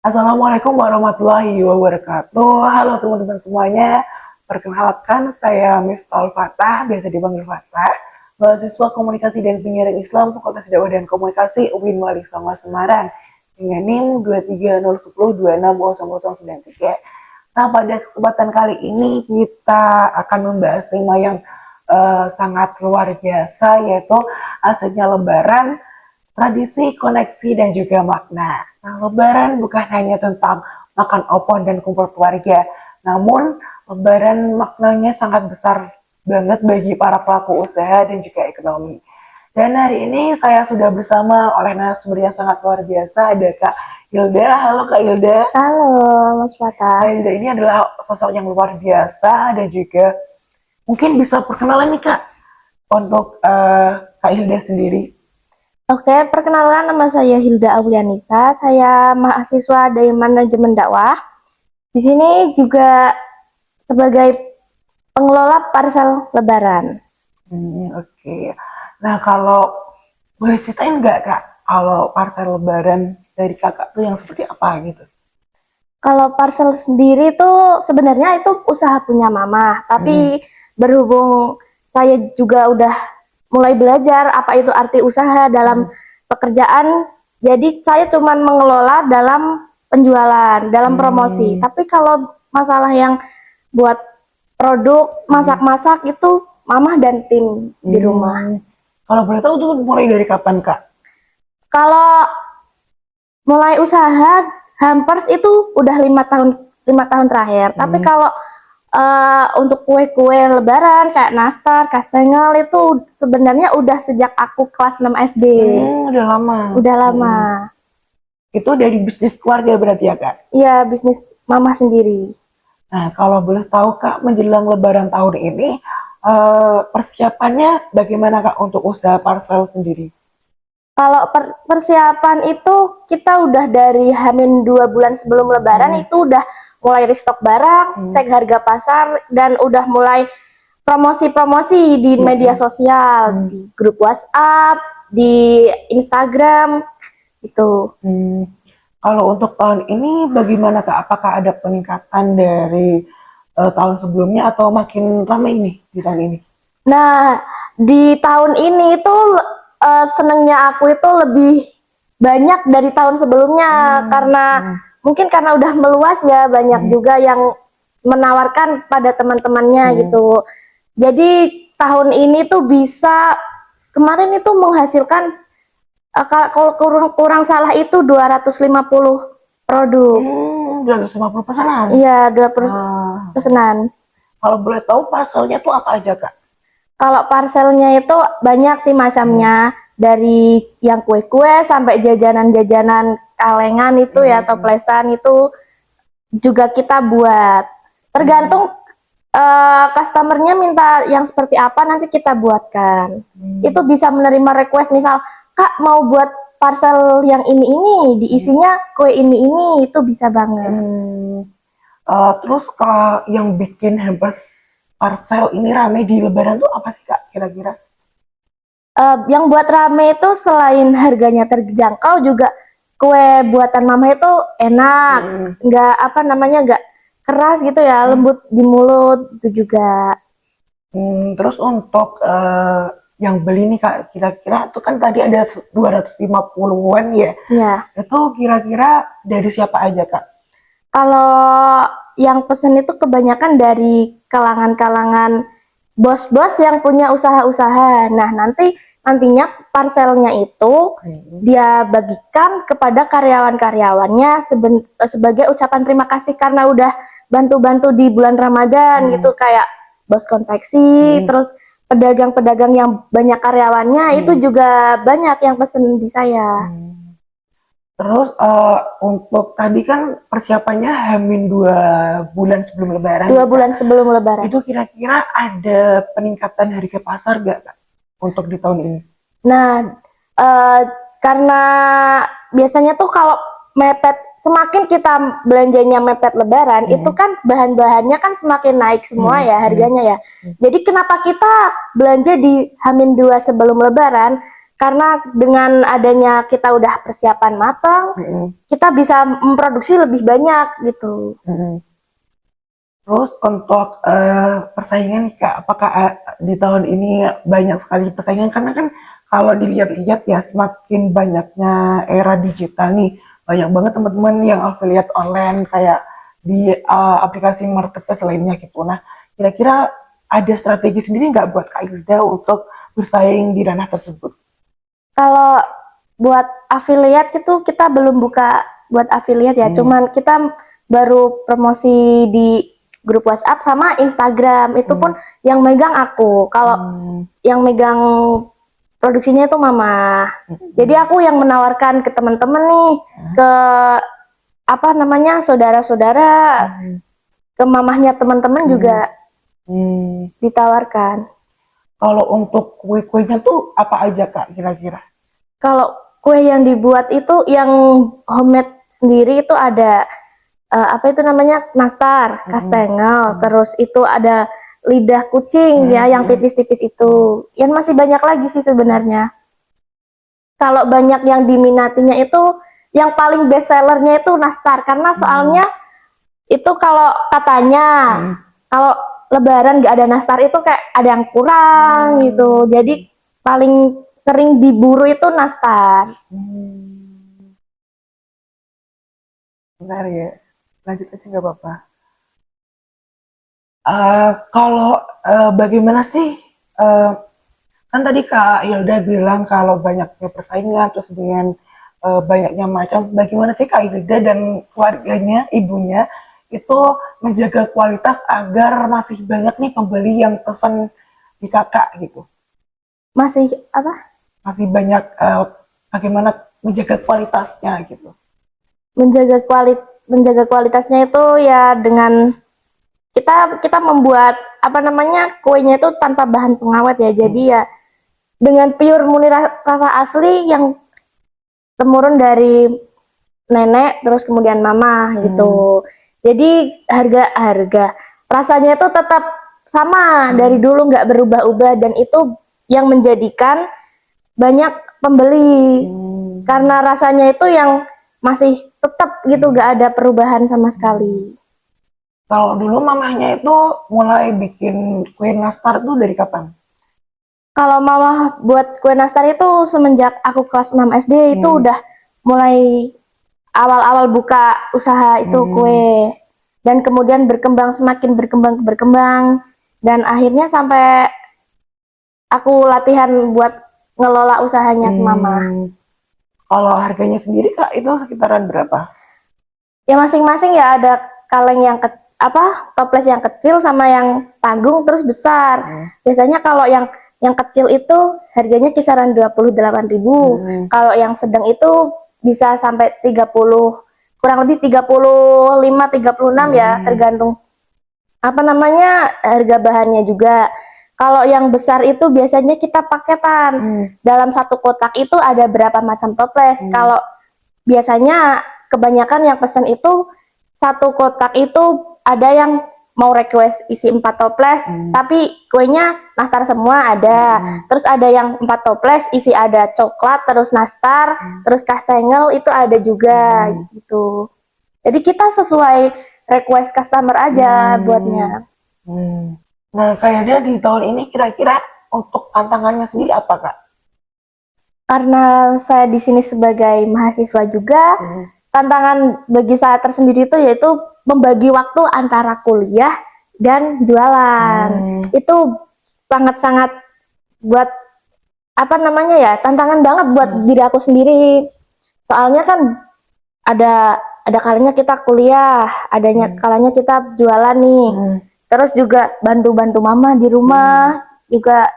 Assalamualaikum warahmatullahi wabarakatuh. Halo teman-teman semuanya. Perkenalkan saya Miftahul Fatah, biasa dipanggil Fatah, mahasiswa Komunikasi dan Penyiaran Islam Fakultas Dakwah dan Komunikasi UIN Wali Songo Semarang dengan NIM 23010260093. Nah, pada kesempatan kali ini kita akan membahas tema yang sangat luar biasa, yaitu asiknya Lebaran, tradisi, koneksi, dan juga makna. Nah, Lebaran bukan hanya tentang makan opor dan kumpul keluarga, namun Lebaran maknanya sangat besar banget bagi para pelaku usaha dan juga ekonomi. Dan hari ini saya sudah bersama oleh narasumber yang sangat luar biasa, ada Kak Hilda. Halo Kak Hilda. Halo Mas Kak Fatah. Hilda ini adalah sosok yang luar biasa dan juga mungkin bisa perkenalan nih Kak untuk Kak Hilda sendiri. Oke, perkenalkan nama saya Hilda Aulianisa. Saya mahasiswa dari manajemen dakwah. Di sini juga sebagai pengelola parsel Lebaran. Oke. Nah, kalau boleh ceritain nggak Kak, kalau parcel Lebaran dari Kakak tuh yang seperti apa gitu? Kalau parsel sendiri tuh sebenarnya itu usaha punya mama, Hmm. tapi berhubung saya juga udah mulai belajar apa itu arti usaha dalam Hmm. pekerjaan, jadi saya cuma mengelola dalam penjualan, dalam promosi. Hmm. Tapi kalau masalah yang buat produk Hmm. masak-masak itu mama dan tim di rumah. Hmm. Kalau boleh tahu tuh mulai dari kapan Kak? Kalau mulai usaha hampers itu udah 5 tahun terakhir. Tapi Hmm. kalau untuk kue-kue lebaran kayak nastar, kastengel itu sebenarnya udah sejak aku kelas 6 SD. Udah lama. Udah lama. Hmm. Itu dari bisnis keluarga berarti ya Kak? Iya, bisnis mama sendiri. Nah, kalau boleh tahu Kak, menjelang Lebaran tahun ini, persiapannya bagaimana Kak untuk usaha parcel sendiri? Kalau persiapan itu kita udah dari Hamin 2 bulan sebelum Lebaran Hmm. itu udah mulai restock barang, cek harga pasar, dan udah mulai promosi-promosi di media sosial, Hmm. di grup WhatsApp, di Instagram, gitu. Kalau untuk tahun ini bagaimana Kak? Apakah ada peningkatan dari tahun sebelumnya atau makin ramai nih di tahun ini? Nah, di tahun ini tuh senengnya aku itu lebih banyak dari tahun sebelumnya karena mungkin karena udah meluas ya, banyak juga yang menawarkan pada teman-temannya gitu. Jadi tahun ini tuh bisa kemarin itu menghasilkan kalau kurang salah itu 250 produk. 250 pesanan. Iya, 20 Ah, pesanan. kalau boleh tahu parcelnya tuh apa aja Kak? Kalau parcelnya itu banyak sih macamnya, dari yang kue-kue sampai jajanan-jajanan kalengan itu ya, toplesan itu juga kita buat. Tergantung customernya minta yang seperti apa nanti kita buatkan. Itu bisa menerima request misal, Kak mau buat parcel yang ini diisinya kue ini itu bisa banget. Terus kalau yang bikin hampers parcel ini rame di Lebaran tuh apa sih Kak kira-kira? Yang buat rame itu selain harganya terjangkau juga kue buatan mama itu enak, nggak apa namanya nggak keras gitu ya, lembut di mulut itu juga. Terus untuk yang beli nih Kak, kira-kira tuh kan tadi ada 250-an ya. Ya, Itu kira-kira dari siapa aja Kak? kalau yang pesen itu kebanyakan dari kalangan-kalangan bos-bos yang punya usaha-usaha. Nah, nantinya parcelnya itu dia bagikan kepada karyawan-karyawannya sebagai ucapan terima kasih karena udah bantu-bantu di bulan Ramadan gitu, kayak bos konveksi, terus pedagang-pedagang yang banyak karyawannya itu juga banyak yang pesen di saya. Terus untuk tadi kan persiapannya Hamin 2 bulan sebelum Lebaran. 2 bulan sebelum Lebaran. Itu kira-kira ada peningkatan harga pasar gak Kak untuk di tahun ini? Nah, eh, karena biasanya tuh kalau mepet, semakin kita belanjanya mepet Lebaran, itu kan bahan-bahannya kan semakin naik semua ya harganya ya. Jadi kenapa kita belanja di Hamin 2 sebelum Lebaran? Karena dengan adanya kita udah persiapan matang, kita bisa memproduksi lebih banyak gitu. Terus untuk persaingan nih, Kak, apakah di tahun ini banyak sekali persaingan? Karena kan kalau dilihat-lihat ya semakin banyaknya era digital nih, banyak banget teman-teman yang affiliate online kayak di aplikasi marketplace lainnya gitu. Nah, kira-kira ada strategi sendiri nggak buat Kak Yuda untuk bersaing di ranah tersebut? Kalau buat affiliate itu kita belum buka buat affiliate ya, cuman kita baru promosi di grup WhatsApp sama Instagram. Itu pun yang megang aku. Kalau yang megang produksinya itu mama. Jadi aku yang menawarkan ke teman-teman nih, ke apa namanya saudara-saudara, ke mamahnya teman-teman juga ditawarkan. Kalau untuk kue-kuenya tuh apa aja Kak kira-kira? Kalau kue yang dibuat itu yang homemade sendiri itu ada apa itu namanya nastar, kastengel, terus itu ada lidah kucing ya yang tipis-tipis itu. Yang masih banyak lagi sih sebenarnya. Kalau banyak yang diminatinya itu yang paling best sellernya itu nastar karena soalnya itu kalau katanya kalau lebaran nggak ada nastar itu kayak ada yang kurang gitu. Jadi paling sering diburu itu nastar. Benar ya, lanjut aja nggak apa-apa. Kalau bagaimana sih? eh, Kan tadi Kak Hilda bilang kalau banyaknya persaingan, terus dengan banyaknya macam, bagaimana sih Kak Hilda dan keluarganya, ibunya, itu menjaga kualitas agar masih banyak nih pembeli yang pesan di Kakak gitu? Masih apa? Masih banyak bagaimana menjaga kualitasnya gitu? Menjaga kualitasnya itu ya dengan kita membuat apa namanya kuenya itu tanpa bahan pengawet ya. Jadi ya dengan pure murni rasa asli yang temurun dari nenek terus kemudian mama gitu. Jadi harga rasanya itu tetap sama dari dulu nggak berubah-ubah dan itu yang menjadikan banyak pembeli karena rasanya itu yang masih tetap gitu nggak ada perubahan sama sekali. Kalau dulu mamahnya itu mulai bikin kue nastar tuh dari kapan? Kalau mama buat kue nastar itu semenjak aku kelas 6 SD itu udah mulai awal-awal buka usaha itu kue dan kemudian berkembang semakin berkembang dan akhirnya sampai aku latihan buat ngelola usahanya ke mama. Kalau harganya sendiri Kak itu sekitaran berapa? Ya masing-masing ya ada kaleng yang toples yang kecil sama yang tanggung terus besar. Biasanya kalau yang kecil itu harganya kisaran 28.000. Kalau yang sedang itu bisa sampai 30, kurang lebih 35 36 ya, tergantung apa namanya harga bahannya juga. Kalau yang besar itu biasanya kita paketan. Dalam satu kotak itu ada berapa macam toples. Kalau biasanya kebanyakan yang pesan itu satu kotak itu ada yang mau request isi 4 toples, tapi kuenya nastar semua ada. Terus ada yang 4 toples isi ada coklat, terus nastar, terus kastengel itu ada juga gitu. Jadi kita sesuai request customer aja buatnya. Nah, kayaknya di tahun ini kira-kira untuk tantangannya sendiri apa Kak? Karena saya di sini sebagai mahasiswa juga, tantangan bagi saya tersendiri itu yaitu membagi waktu antara kuliah dan jualan. Itu sangat-sangat buat apa namanya ya, tantangan banget buat diri aku sendiri. Soalnya kan ada kalanya kita kuliah, adanya kalanya kita jualan nih. Terus juga bantu-bantu mama di rumah juga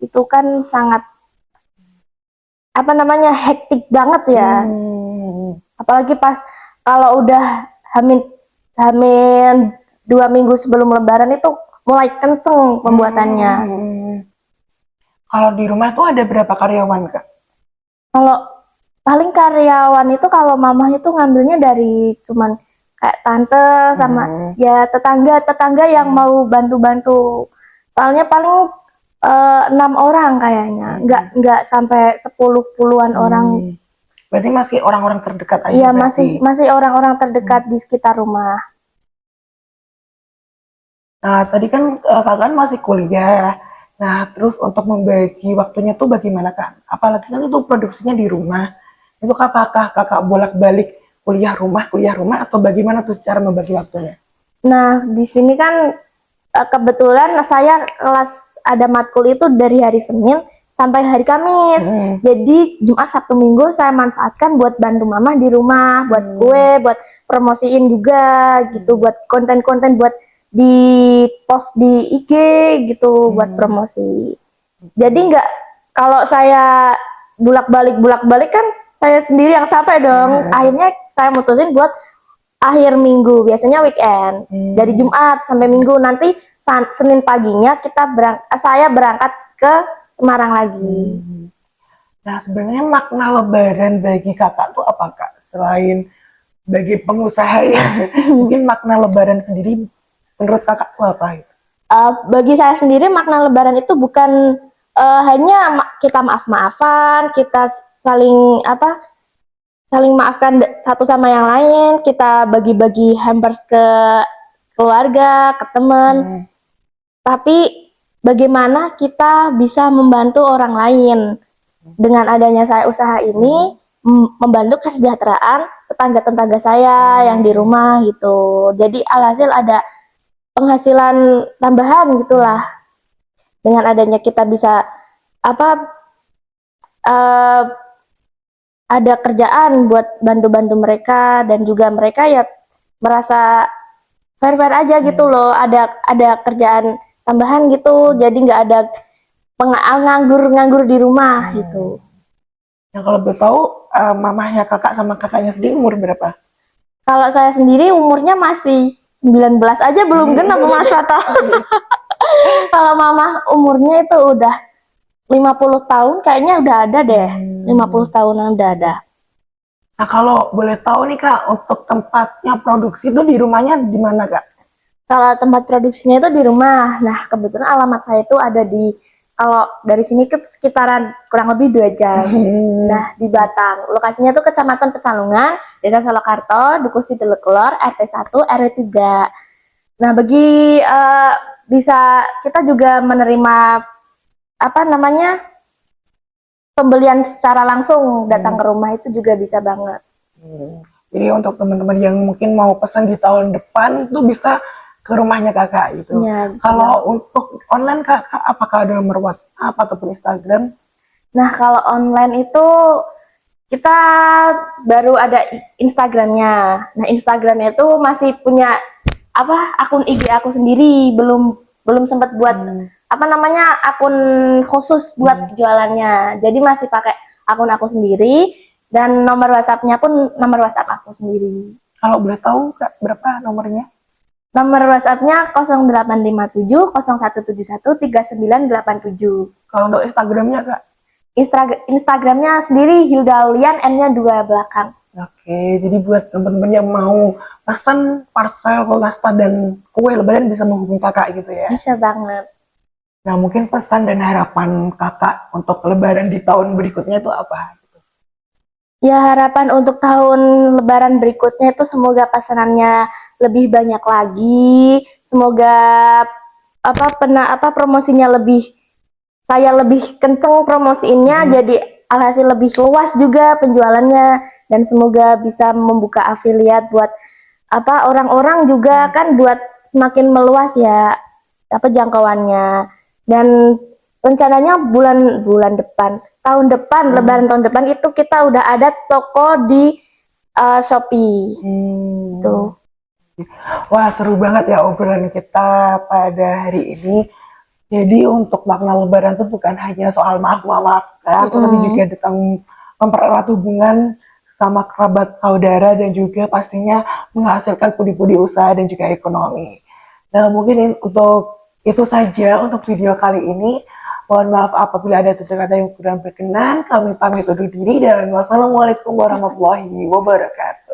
itu kan sangat apa namanya hektik banget ya. Apalagi pas kalau udah hamil hamil 2 minggu sebelum lebaran itu mulai kenceng pembuatannya. Kalau di rumah tuh ada berapa karyawan Kak? Kalau paling karyawan itu kalau mama itu ngambilnya dari cuman kayak tante sama ya tetangga yang mau bantu-bantu. Soalnya paling 6 orang kayaknya, nggak sampai 10-an orang. Berarti masih orang-orang terdekat aja Iya, berarti. masih orang-orang terdekat di sekitar rumah. Nah, tadi kan kakak masih kuliah. Nah, terus untuk membagi waktunya tuh bagaimana kan? Apalagi kan itu produksinya di rumah. Itu apakah kakak bolak-balik kuliah rumah, atau bagaimana tuh cara membagi waktunya? Nah, di sini kan kebetulan saya kelas ada matkul itu dari hari Senin sampai hari Kamis. Jadi Jumat, Sabtu, Minggu saya manfaatkan buat bantu mama di rumah, buat kue, buat promosiin juga gitu, buat konten-konten, buat di post di IG gitu, buat promosi. Jadi nggak, kalau saya bulak-balik kan saya sendiri yang capek dong. Akhirnya saya mutusin buat akhir minggu, biasanya weekend, dari Jumat sampai Minggu. Nanti Senin paginya saya berangkat ke Semarang lagi. Nah, sebenarnya makna Lebaran bagi kakak tuh apa kak? Selain bagi pengusaha ya, mungkin makna Lebaran sendiri menurut kakak tuh apa? Bagi saya sendiri makna Lebaran itu bukan hanya kita maaf-maafan, kita saling maafkan satu sama yang lain, kita bagi-bagi hampers ke keluarga, ke teman. Tapi bagaimana kita bisa membantu orang lain. Dengan adanya saya usaha ini, membantu kesejahteraan tetangga-tetangga saya yang di rumah gitu. Jadi alhasil ada penghasilan tambahan gitulah. Dengan adanya kita bisa uh, ada kerjaan buat bantu-bantu mereka, dan juga mereka ya merasa fair-fair aja gitu loh. Ada kerjaan tambahan gitu, jadi nggak ada nganggur di rumah gitu. Nah, kalau boleh tahu, mamahnya kakak sama kakaknya sendiri umur berapa? Kalau saya sendiri umurnya masih 19 aja, belum genap Mas Fato. Kalau mama umurnya itu udah 50 tahun kayaknya udah ada deh. 50 tahunan udah ada. Nah, kalau boleh tahu nih kak, untuk tempatnya produksi itu di rumahnya di mana kak? Kalau tempat produksinya itu di rumah. Nah, kebetulan alamat saya itu ada di, kalau dari sini ke sekitaran kurang lebih 2 jam. Nah, di Batang. Lokasinya itu Kecamatan Pecalungan, Desa Solokarto, Dukuh Sidolekelor, RT 1, RW 3. Nah, bagi bisa kita juga menerima pembelian secara langsung, datang ke rumah itu juga bisa banget. Jadi untuk teman-teman yang mungkin mau pesan di tahun depan tuh bisa ke rumahnya kakak gitu. Ya, kalau untuk online kakak, apakah ada nomor WhatsApp ataupun Instagram? Nah, kalau online itu kita baru ada Instagramnya. Nah, Instagramnya itu masih punya akun IG aku sendiri, belum sempat buat akun khusus buat jualannya. Jadi masih pakai akun aku sendiri, dan nomor WhatsApp-nya pun nomor WhatsApp aku sendiri. Kalau boleh tahu kak, berapa nomornya? Nomor WhatsApp-nya 0857 0171 3987. Kalau untuk Instagramnya kak? Instagramnya sendiri Hilda Aulian, N-nya 2 belakang. Oke, jadi buat teman-teman yang mau pesan parcel nastar dan kue lebaran bisa menghubungi kakak gitu ya? Bisa banget. Nah, mungkin pesan dan harapan kakak untuk lebaran di tahun berikutnya itu apa? Ya, harapan untuk tahun lebaran berikutnya itu semoga pesanannya lebih banyak lagi, semoga promosinya saya lebih kenceng promosiinnya, jadi alhasil lebih luas juga penjualannya, dan semoga bisa membuka afiliat buat orang-orang juga kan, buat semakin meluas ya jangkauannya. Dan rencananya bulan depan, tahun depan, lebaran tahun depan itu kita udah ada toko di Shopee. Tuh. Wah, seru banget ya obrolan kita pada hari ini. Jadi untuk makna lebaran itu bukan hanya soal maaf-maafkan, tapi juga tentang mempererat hubungan sama kerabat saudara, dan juga pastinya menghasilkan pundi-pundi usaha dan juga ekonomi. Nah, mungkin untuk itu saja untuk video kali ini. Mohon maaf apabila ada tutur kata yang kurang berkenan. Kami pamit undur diri dan wassalamualaikum warahmatullahi wabarakatuh.